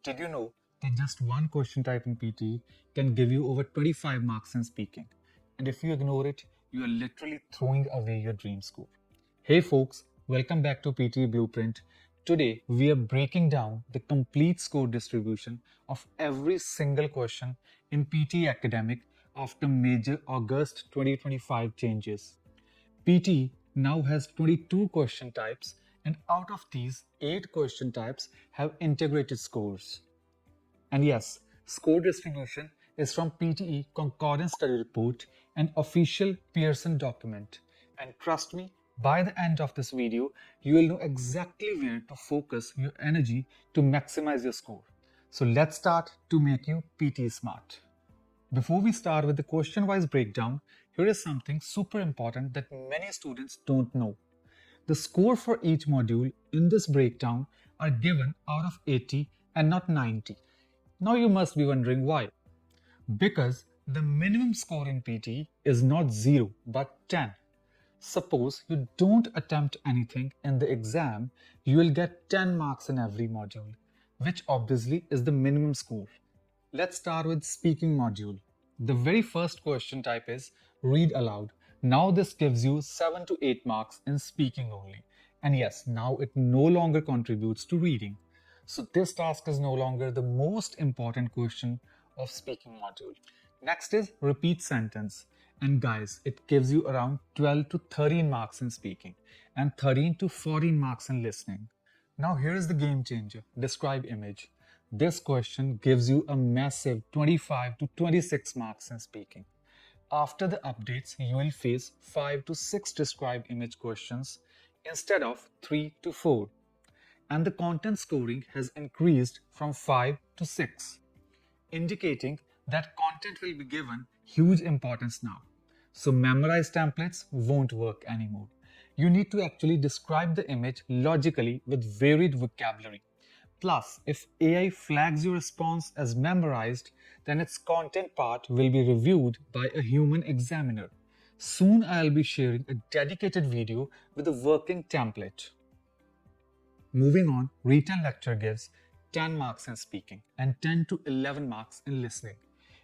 Did you know that just one question type in PTE can give you over 25 marks in speaking? And if you ignore it, you are literally throwing away your dream score. Hey folks, welcome back to PTE Blueprint. Today we are breaking down the complete score distribution of every single question in PTE Academic after major August 2025 changes. PTE now has 22 question types, and out of these, 8 question types have integrated scores. And yes, score distribution is from PTE Concordance Study Report, an official Pearson document. And trust me, by the end of this video, you will know exactly where to focus your energy to maximize your score. So let's start to make you PTE smart. Before we start with the question-wise breakdown, here is something super important that many students don't know. The score for each module in this breakdown are given out of 80 and not 90. Now you must be wondering why. Because the minimum score in PTE is not 0 but 10. Suppose you don't attempt anything in the exam, you will get 10 marks in every module, which obviously is the minimum score. Let's start with speaking module. The very first question type is read aloud. Now this gives you 7 to 8 marks in speaking only. And yes, now it no longer contributes to reading. So this task is no longer the most important question of speaking module. Next is repeat sentence. And guys, it gives you around 12 to 13 marks in speaking and 13 to 14 marks in listening. Now here is the game changer, describe image. This question gives you a massive 25 to 26 marks in speaking. After the updates, you will face 5 to 6 describe image questions instead of 3 to 4. And the content scoring has increased from 5 to 6, indicating that content will be given huge importance now. So memorized templates won't work anymore. You need to actually describe the image logically with varied vocabulary. Plus, if AI flags your response as memorized, then its content part will be reviewed by a human examiner. Soon I'll be sharing a dedicated video with a working template. Moving on, written lecture gives 10 marks in speaking and 10 to 11 marks in listening.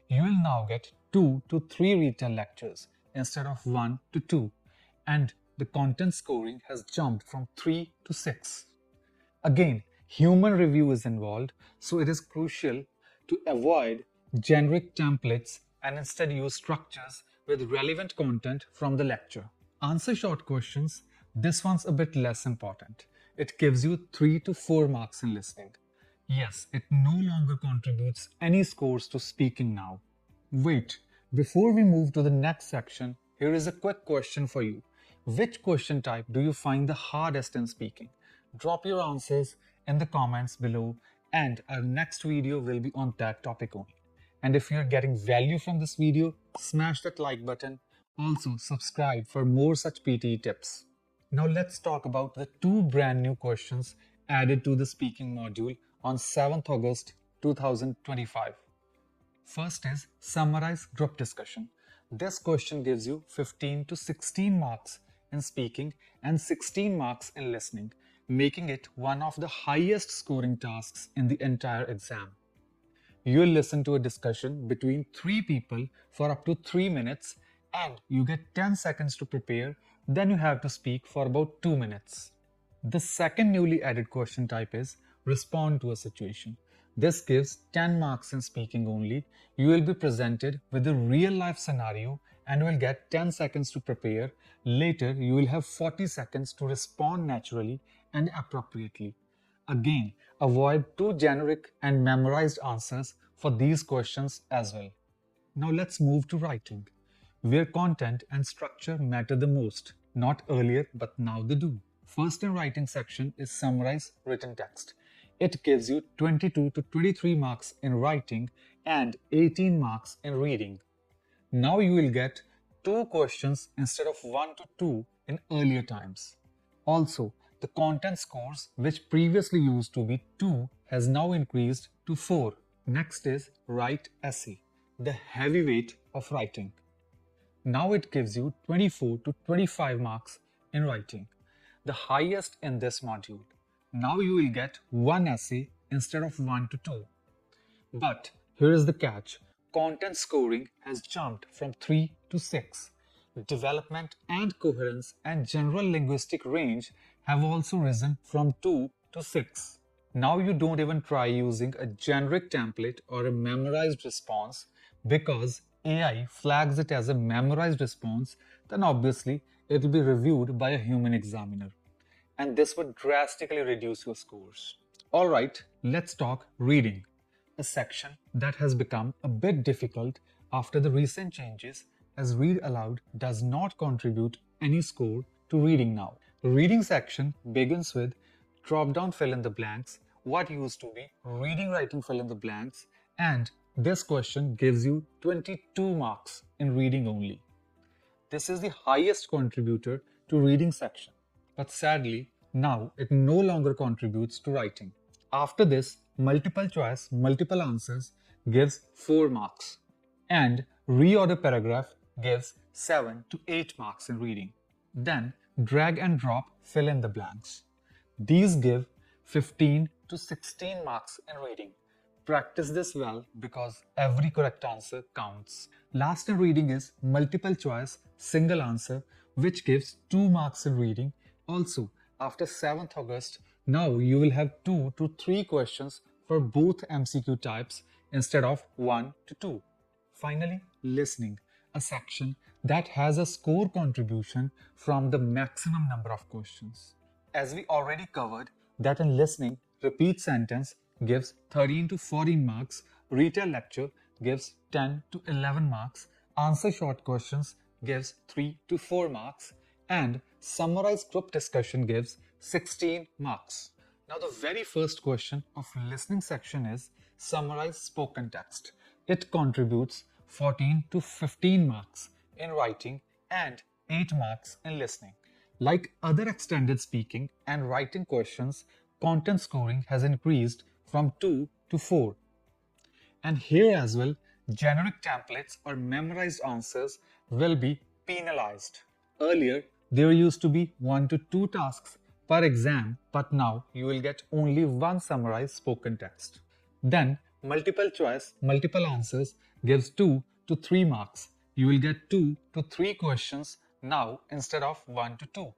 You will now get 2 to 3 written lectures instead of 1 to 2, and the content scoring has jumped from 3 to 6. Again, human review is involved, so it is crucial to avoid generic templates and instead use structures with relevant content from the lecture. Answer short questions. This one's a bit less important. It gives you 3 to 4 marks in listening. Yes, it no longer contributes any scores to speaking now. Wait, before we move to the next section, here is a quick question for you. Which question type do you find the hardest in speaking? Drop your answers in the comments below, and our next video will be on that topic only. And if you're getting value from this video, smash that like button. Also subscribe for more such PTE tips. Now let's talk about the 2 brand new questions added to the speaking module on 7th August 2025. First is summarize group discussion. This question gives you 15 to 16 marks in speaking and 16 marks in listening, making it one of the highest scoring tasks in the entire exam. You'll listen to a discussion between 3 people for up to 3 minutes and you get 10 seconds to prepare, then you have to speak for about 2 minutes. The second newly added question type is respond to a situation. This gives 10 marks in speaking only. You will be presented with a real life scenario and will get 10 seconds to prepare. Later, you will have 40 seconds to respond naturally and appropriately. Again, avoid too generic and memorized answers for these questions as well. Now let's move to writing, where content and structure matter the most. Not earlier, but now they do. First in writing section is summarize written text. It gives you 22 to 23 marks in writing and 18 marks in reading. Now you will get 2 questions instead of 1 to 2 in earlier times. Also, the content scores, which previously used to be 2, has now increased to 4. Next is write essay, the heavyweight of writing. Now it gives you 24 to 25 marks in writing, the highest in this module. Now you will get 1 essay instead of 1 to 2. But here is the catch. Content scoring has jumped from 3 to 6. Development and coherence and general linguistic range have also risen from 2 to 6. Now you don't even try using a generic template or a memorized response because AI flags it as a memorized response, then obviously it will be reviewed by a human examiner. And this would drastically reduce your scores. Alright, let's talk reading, a section that has become a bit difficult after the recent changes as read aloud does not contribute any score to reading now. The reading section begins with drop-down fill in the blanks, what used to be reading writing fill in the blanks, and this question gives you 22 marks in reading only. This is the highest contributor to reading section, but sadly now it no longer contributes to writing. After this, multiple choice, multiple answers gives 4 marks, and reorder paragraph gives 7 to 8 marks in reading. Then drag and drop fill in the blanks. These give 15 to 16 marks in reading. Practice this well because every correct answer counts. Last in reading is multiple choice, single answer, which gives 2 marks in reading. Also, after 7th August, now you will have 2 to 3 questions for both MCQ types instead of 1 to 2. Finally, listening, a section that has a score contribution from the maximum number of questions. As we already covered that in listening, repeat sentence gives 13 to 14 marks, retell lecture gives 10 to 11 marks, answer short questions gives 3 to 4 marks, and summarize group discussion gives 16 marks. Now the very first question of listening section is summarize spoken text. It contributes 14 to 15 marks in writing and 8 marks in listening. Like other extended speaking and writing questions, content scoring has increased from 2 to 4. And here as well, generic templates or memorized answers will be penalized. Earlier, there used to be 1 to 2 tasks per exam, but now you will get only 1 summarized spoken text. Then, multiple choice, multiple answers gives 2 to 3 marks. You will get 2 to 3 questions now instead of 1 to 2.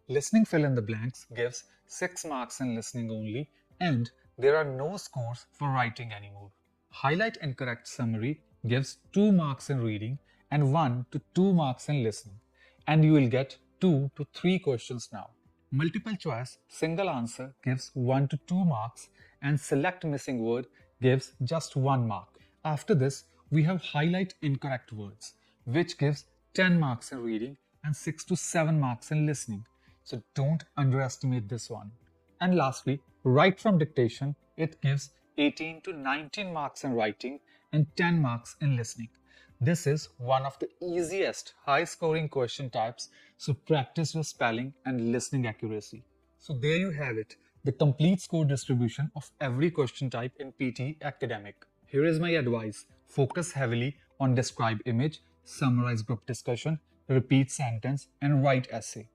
Listening fill in the blanks gives 6 marks in listening only, and there are no scores for writing anymore. Highlight incorrect summary gives 2 marks in reading and 1 to 2 marks in listening, and you will get 2 to 3 questions now. Multiple choice single answer gives 1 to 2 marks, and select missing word gives just 1 mark. After this, we have highlight incorrect words, which gives 10 marks in reading and 6 to 7 marks in listening. So don't underestimate this one. And lastly, write from dictation, it gives 18 to 19 marks in writing and 10 marks in listening. This is one of the easiest high-scoring question types, so practice your spelling and listening accuracy. So there you have it, the complete score distribution of every question type in PTE Academic. Here is my advice. Focus heavily on describe image, summarize group discussion, repeat sentence, and write essay.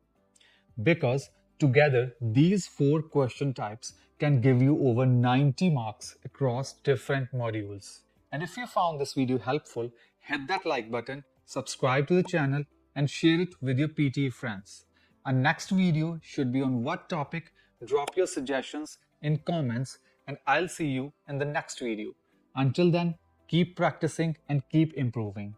Because together, these 4 question types can give you over 90 marks across different modules. And if you found this video helpful, hit that like button, subscribe to the channel, and share it with your PTE friends. Our next video should be on what topic? Drop your suggestions in comments, and I'll see you in the next video. Until then, keep practicing and keep improving.